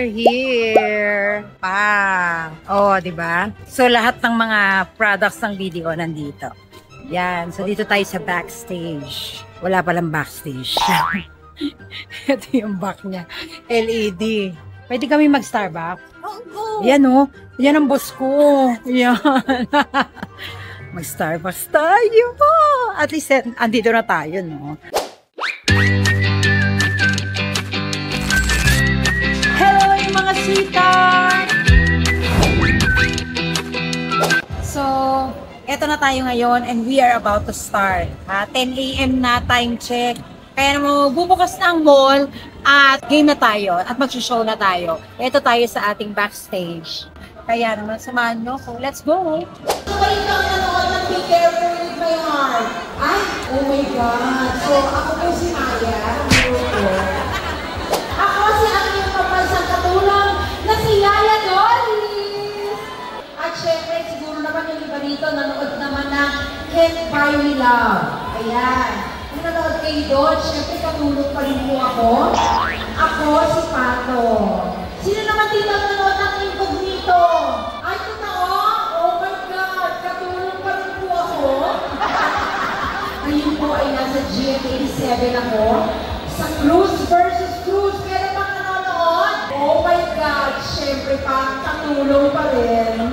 we're here. Pang. Oh, di ba? So, lahat ng mga products ng video nandito. Yan. So, dito tayo sa backstage. Wala palang backstage. Ito yung back niya. LED. Pwede kami mag-Starbucks? Oo. Yan, oh. Yan ang boss ko. Yan. Mag-Starbucks tayo po. At least, andito na tayo, no? Hello, yung mga sweetheart! So, eto na tayo ngayon and we are about to start. 10 AM na, time check. Kaya naman, bubukas na ang mall at game na tayo at mag-show na tayo. Ito tayo sa ating backstage. Kaya naman, samahan nyo ko. Let's go! Sabay ka nanood ng Be Careful With My Heart. Ay, oh my God. So, ako po si Maya. Ako si aking papansang katulong na si Yaya Doris. At syempre, siguro naman yung iba dito, nanood naman na Can't Buy Me Love. Ayan. Kung nanood kayo doon, syempre katulong pa rin po ako. Ako si Pato. Sino naman dito nanood ng Incognito? Ay, totoo? Oh my God! Katulong pa rin po ako. Ngayon po ay nasa GM87 ako. Sa Cruz versus Cruz. Kaya bang nanonood? Oh my God! Siyempre pa, katulong pa rin.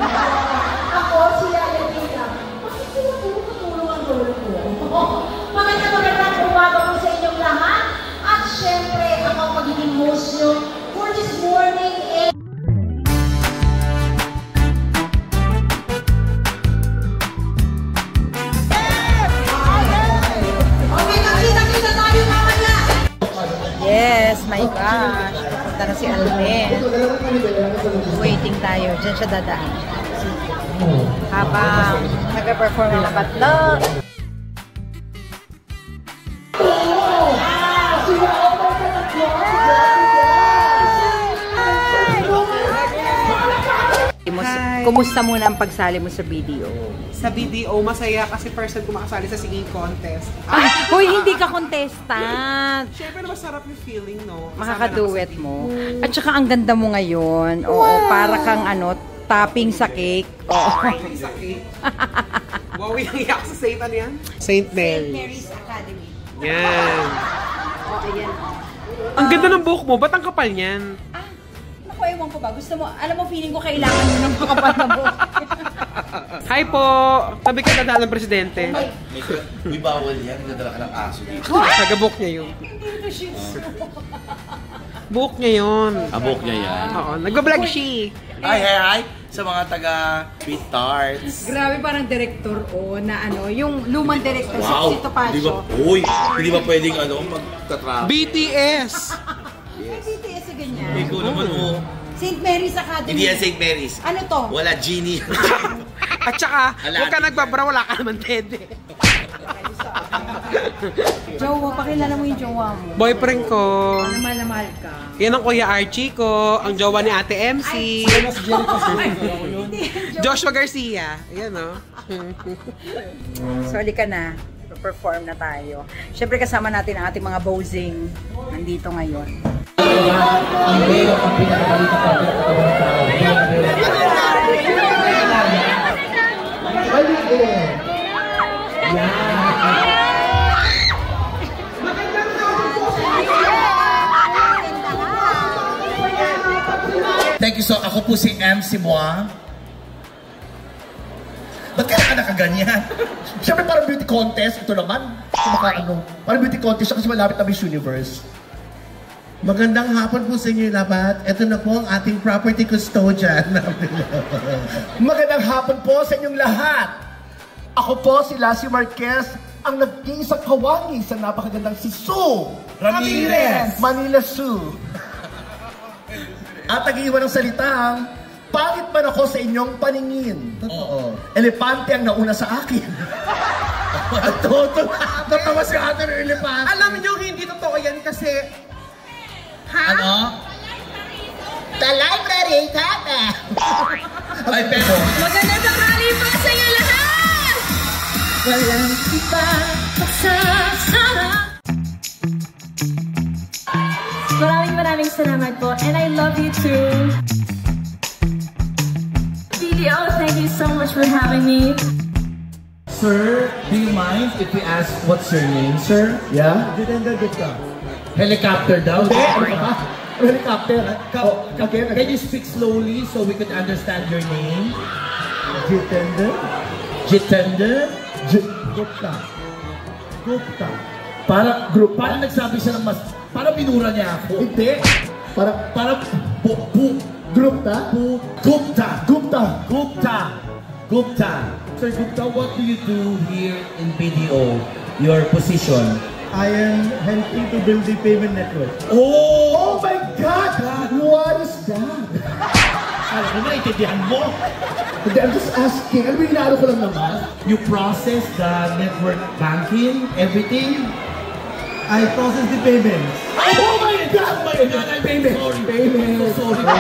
Ako, si Yaya Tita. Bakit sila puro katulong ang role ko? Magandang umaga po sa inyong lahat. At siyempre, ako ang magiging host nyo for this morning. Yes, my gosh. Punta na si Alvin. Waiting tayo. Diyan siya dadaan. Habang nag-perform ang batlo. Kumusta muna ang pagsali mo sa video? Sa video, masaya kasi first time ko makasali sa singing contest. Hoy, hindi ka contestant! Siyempre na masarap yung feeling, no? Makakaduet mo. At saka ang ganda mo ngayon. Oo, para kang topping sa cake. Oo. Topping sa cake. Wow, yung iyak sa Saint ano yan? Saint Mary's. Saint Mary's Academy. Yan. Oh, ayan. Ang ganda ng buhok mo. Ba't ang kapal niyan? Naku, ewan ko ba? Gusto mo, alam mo, feeling ko kailangan mo ng makapal na buhok. Hi po! Tabi ka dadaan ng presidente. May bawal yan. Nadala ka ng aso dito. Taga-book niya yun. Book niya yun. Abok niya yan. Oo, nagbablog siya. Hi! Sa mga taga Sweet Tarts. Grabe, parang director na yung lumang director Wow! si Tito Pacho. Hindi ba pwedeng magtatravel? BTS! May BTS sa ganyan. Hindi ko naman St. Mary's Academy. Hindi yan St. Mary's. Ano to? Wala Genie. At saka, huwag ka nagbabra, wala ka naman tede. Jowa, pakilala mo yung jowa mo. Boyfriend ko. Na mahal ka. Yan ang Kuya Archie ko, ang jowa ni Ate MC. Joshua Garcia. Ayan o. Soli ka na. Perform na tayo. Siyempre kasama natin ang ating mga bozing nandito ngayon. Thank you so. Ako po si MC Moa. Ba't kaya ka nakaganyan? Siyempre parang beauty contest. Ito naman. Parang beauty contest kasi malapit na Miss Universe. Magandang hapon po sa inyo lahat. Ito na po ang ating property custodian. Magandang hapon po sa inyong lahat. Ako po si Lassie Marquez, ang naging sa kawangi sa napakagandang si Sue Ramirez. Manila Sue. At nag-iwan ng salitang, pangit man ako sa inyong paningin. Totoo. Elepante ang nauna sa akin. Totoo si ate ng elepante. Alam niyo, hindi totoo yan kasi... Ha? Ano? The library, kaka! Ay, pero... Magandang tanghali po sa inyo lahat! Walang iba pagsasarap. Maraming maraming salamat po. And I love you too. BDO, thank you so much for having me. Sir, do you mind if we ask what's your name, sir? Yeah? Helicopter daw. Helicopter. Can you speak slowly so we could understand your name? Jitender? Jitender? Gupta. Gupta. Parang nagsabi siya ng mas... Parang minura niya ako. Hindi. Parang... Gupta? Gupta. Sir Gupta, what do you do here in BDO? Your position? I am helping to build the payment network. Oh my God! What is that? Alam ko, naintindihan mo. Hindi, I'm just asking. Ano ba yung inaano ko lang naman? You process the network banking, everything? I process the payments. Oh my God! I'm Payment. sorry. Payment. So sorry.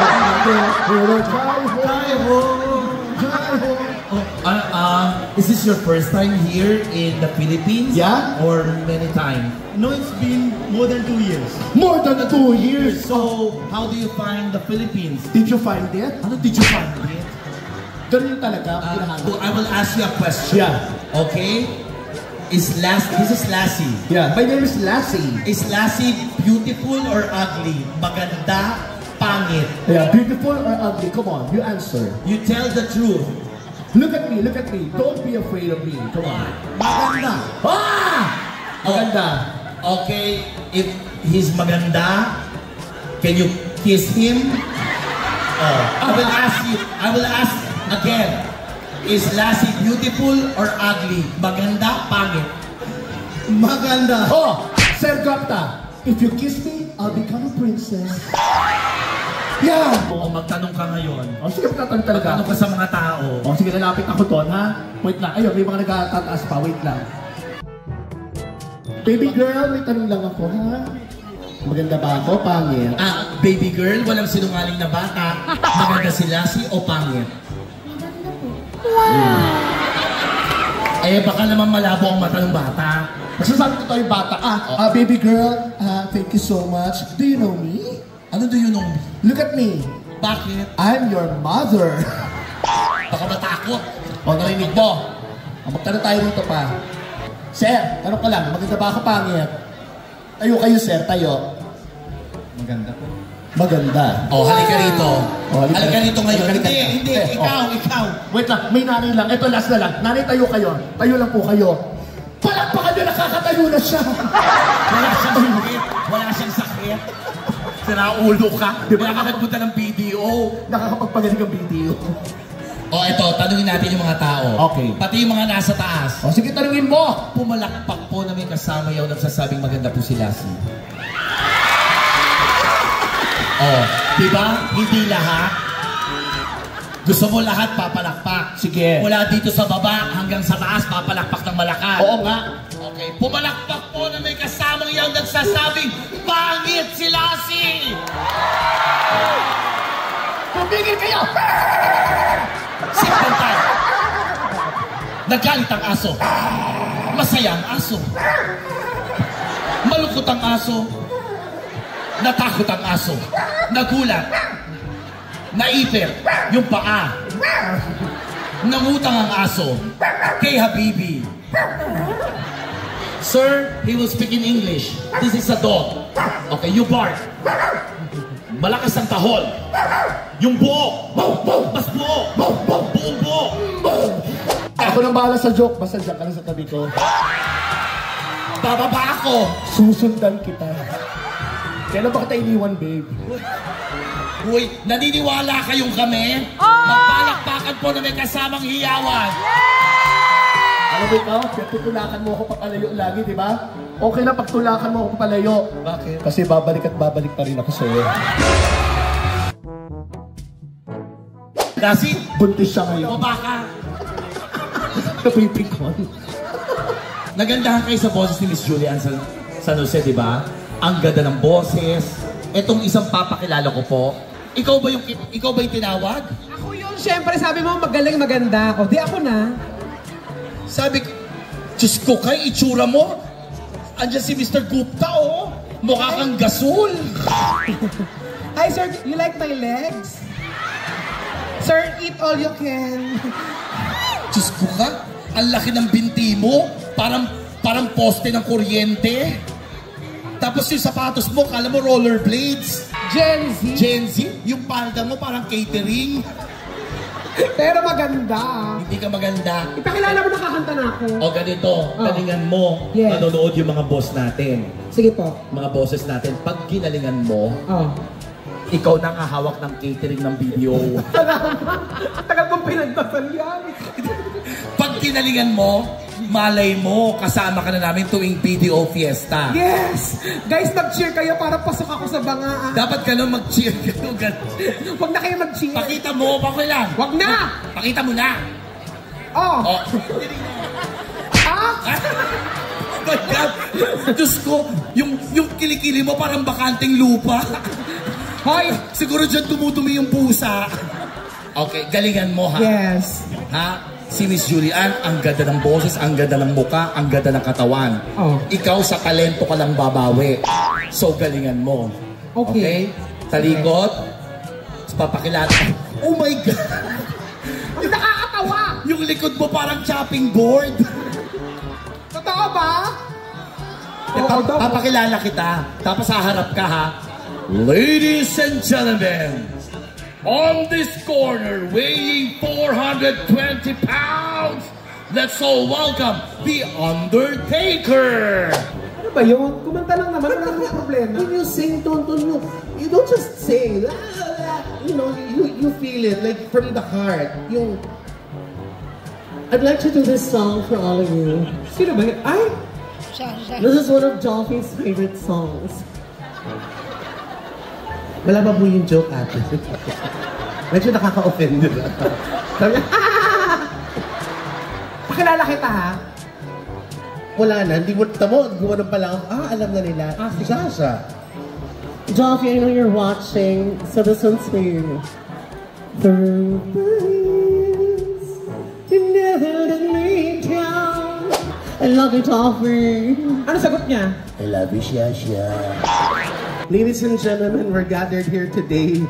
Is this your first time here in the Philippines? Yeah. Or many times? No, it's been more than 2 years. More than 2 years. So, how do you find the Philippines? Did you find it? Ano did you find it? Ganun talaga. I will ask you a question. Yeah. Okay? This is Lassie. Yeah. My name is Lassie. Is Lassie beautiful or ugly? Maganda, pangit? Yeah. Beautiful or ugly? Come on, you answer. You tell the truth. Look at me. Don't be afraid of me. Come on. Maganda. Ah! Maganda. Okay, if he's maganda, can you kiss him? I will ask again. Is Lassie beautiful or ugly? Maganda, pangit? Maganda. Oh, Sir Gupta, if you kiss me, I'll become a princess. Yeah. Oo, magtanong ka ngayon. Oh, sige, magtatanong talaga. Magtanong ka sa mga tao. Oh, sige, lalapit ako doon, ha? Wait lang. Ayun, may mga nagtataas pa. Wait lang. Baby girl, may tanong lang ako, ha? Maganda ba ako? Pangit? Baby girl, walang sinungaling na bata. Maganda si Lassie o pangit? Maganda po. Eh, baka naman malabo ang mata ng bata. Masasabi ko tayo bata. Baby girl, thank you so much. Do you know me? Ano do you know me? Look at me. Bakit? I'm your mother. Baka matakot. O, narinig mo. Magtanong tayo dito pa. Sir, tanong ka lang, maganda ba ako pangit? Tayo kayo, sir, tayo. Maganda po. Maganda. Oh, halika rito. Oh, Halika rito ngayon. Halika Hindi, rito. ikaw. Wait lang, may nanay lang. Ito, last na lang. Nanay, tayo kayo. Tayo lang po kayo. Palakpakan nyo, nakakatayo na siya. Wala siyang sakit. Sinaulo ka. Di ba nakakagpunta ng BDO? Nakakapagpagaling ang video. O eto, tanungin natin yung mga tao. Okay. Pati yung mga nasa taas. O, sige, tanungin mo. Pumalakpak po na may kasama yung nagsasabing maganda po si Lassie. Oh, di ba? Hindi lahat. Gusto mo lahat papalakpak. Sige. Mula dito sa baba hanggang sa taas, papalakpak ng malakas. Oo nga. Okay, pumalakpak po na may kasamang yung nagsasabing pangit si Lassie! Tumigil kayo! Sikpan tayo. Nagalit ang aso. Masaya ang aso. Malungkot ang aso. Natakot ang aso. Nagulat. Naipit yung paa. Nangutang ang aso kay Habibi. Sir, he will speak in English. This is a dog. Okay, you bark. Malakas ang tahol. Yung buo. Mas buo. Buong buo. Ako nang bahala sa joke. Basta dyan ka lang sa tabi ko. Bababa ako. Susundan kita. Kailan ba kita iniwan, babe? Uy, naniniwala kayong kami? Magpalakpakan po na may kasamang hiyawan. Alam mo ikaw, tutulakan mo ako papalayo lagi, di ba? Okay lang pagtulakan mo ako papalayo. Bakit? Kasi babalik at babalik pa rin ako sa'yo. Lassie, Buntis siya ngayon. bumaba ka. Napipikon. Nagandahan kayo sa boses ni Miss Julian sa San Jose, di ba? Ang ganda ng boses. Etong isang papakilala ko po. Ikaw ba yung tinawag? Ako yun, syempre, sabi mo magaling maganda ako. Di ako na. Sabi ko, Diyos ko, kay itsura mo. Andiyan si Mr. Gupta, oh. Mukha kang gasol. Hi, sir. You like my legs? Sir, eat all you can. Diyos ko ka, ang laki ng binti mo. Parang poste ng kuryente. Tapos yung sapatos mo, kala mo rollerblades. Gen Z. Gen Z, yung palda mo parang catering. Pero maganda. Hindi ka maganda. Ipakilala mo, nakakanta na ako. O ganito, galingan mo, Yes. manonood yung mga boss natin. Sige po. Mga bosses natin, pag ginalingan mo, Oh. ikaw na nga hawak ng catering ng video. Tagal kong pinagdasal yan. Pag ginalingan mo, malay mo, kasama ka na namin tuwing video fiesta. Yes! Guys, mag-cheer kayo para pasok ako sa bangaan. Dapat ka lang mag-cheer. Huwag na kayo mag-cheer. Pakita mo, pakilan. Huwag na! Pakita mo na. Oh! Oh. Ah! Oh my God! Diyos ko, yung kilikili mo parang bakanting lupa. Hoy! Siguro dyan dumudumi yung pusa. Okay, galingan mo ha. Yes. Ha? Si Miss Julian, ang ganda ng boses, ang ganda ng muka, ang ganda ng katawan. Oh. Ikaw sa talento ka lang babawi. So, galingan mo. Okay. Talikod. Papakilala. Oh my God! Hindi nakakatawa! Yung likod mo parang chopping board. Totoo ba? Papakilala kita. Tapos haharap ka ha. Ladies and gentlemen, on this corner, weighing 420 pounds, let's all welcome the Undertaker! Ano ba yun? Kumanta lang naman, wala namang problema. When you sing, Tonton, you don't just sing. You know, you feel it, like from the heart. I'd like to do this song for all of you. Sino ba yun? Ay! This is one of Jolfie's favorite songs. Wala ba po yung joke, ate? Medyo nakaka-offend. Pakilala kita ha. Wala na, hindi mo, tamo, gawa pa lang ako. Alam na nila. Si Sasha. Jolfie, I know you're watching, so this one's for you. Through the years, you never let me down. I love you, Jolfie. Ano sagot niya? I love you, Shasha. Ladies and gentlemen, we're gathered here today.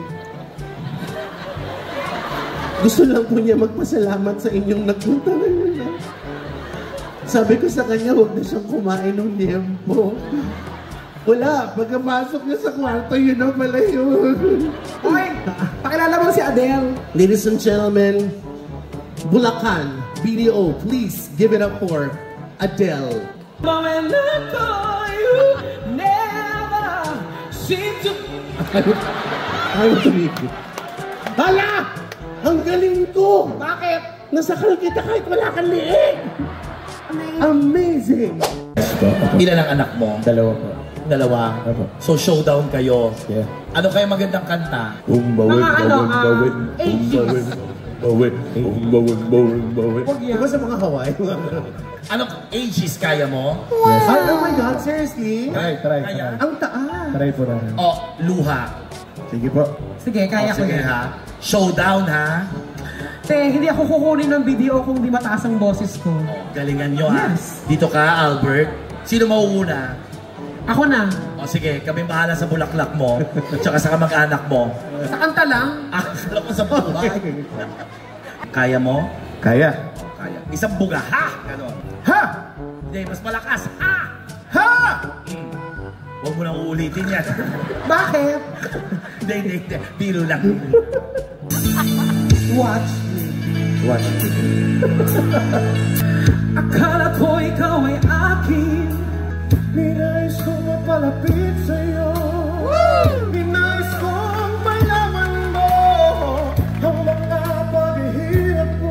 Gusto lang po niya magpasalamat sa inyong nagpunta ngayon. Sabi ko sa kanya, huwag na siyang kumain ng liempo. Wala, pagkapasok niya sa kwarto, yun na pala yun. Uy! Pakilala mo si Adele. Ladies and gentlemen, Bulacan, BDO, please give it up for Adele. Moment ago, you never seem to... Ayaw tumigil. Hala! Ang galing ko! Bakit? Nasakal kita kahit wala kang liig! Amazing! Ilan ang anak mo? Dalawa po. Dalawa? Opo. So, showdown kayo. Yeah. Ano kayo magandang kanta? Mga ano, 80s. Huwag yan. Diba sa mga Hawaii? Ano, ages kaya mo? Oh my God, seriously? Try. Kaya? Ang taas! Try po rin. O, luha. Sige po. Sige, kaya ko Sige yan. ha. Showdown ha. Te, hindi ako kukunin ng video kung di mataas ang boses ko. Galingan nyo ha. Yes. Dito ka, Albert. Sino mauuna? Ako na. O sige, kami bahala sa bulaklak mo. At saka sa kamag-anak mo. Sa kanta lang. Akala ko sa buhay. Kaya mo? Kaya. Kaya. Isang buga. Ha! Ganon. Ha! Hindi, mas malakas. Ha! Ha! Huwag mo nang uulitin yan. Bakit? Hindi. Biro lang. Watch me. Watch me. Akala ko ikaw ay akin. Ninais ko mapalapit sa'yo. Ninais kong malaman mo ang mga paghihirap ko.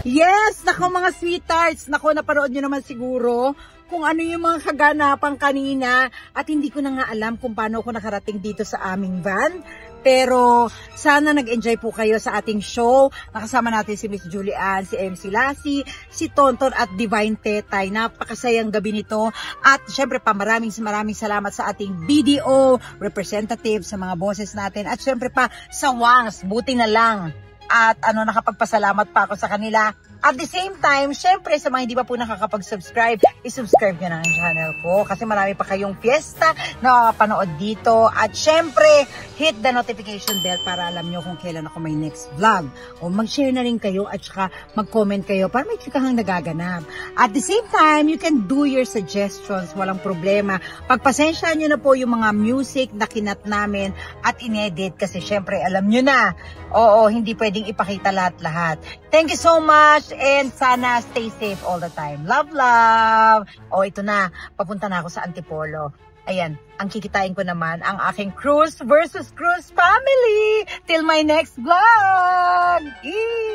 Yes! Nako mga sweethearts! Nako, napanood nyo naman siguro kung ano yung mga kaganapan kanina at hindi ko na nga alam kung paano ako nakarating dito sa aming van. Pero sana nag-enjoy po kayo sa ating show. Nakasama natin si Miss Julian, si MC Lassie, si Tonton at Divine Tetay. Napakasayang gabi nito. At syempre pa maraming salamat sa ating BDO representative, sa mga bosses natin. At syempre pa sa Wangs, buti na lang. At nakapagpasalamat pa ako sa kanila. At the same time, syempre sa mga hindi pa po nakakapag-subscribe, isubscribe nyo na ang channel ko kasi marami pa kayong fiesta na panood dito. At syempre, hit the notification bell para alam nyo kung kailan ako may next vlog. O mag-share na rin kayo at saka mag-comment kayo para may chikahang nagaganap. At the same time, you can do your suggestions, walang problema. Pagpasensya nyo na po yung mga music na kinat namin at inedit kasi syempre alam nyo na, oo, hindi pwedeng ipakita lahat-lahat. Thank you so much and sana stay safe all the time. Love, love! O ito na, papunta na ako sa Antipolo. Ayan, ang kikitain ko naman ang aking Cruz versus Cruz family. Till my next vlog! Eee!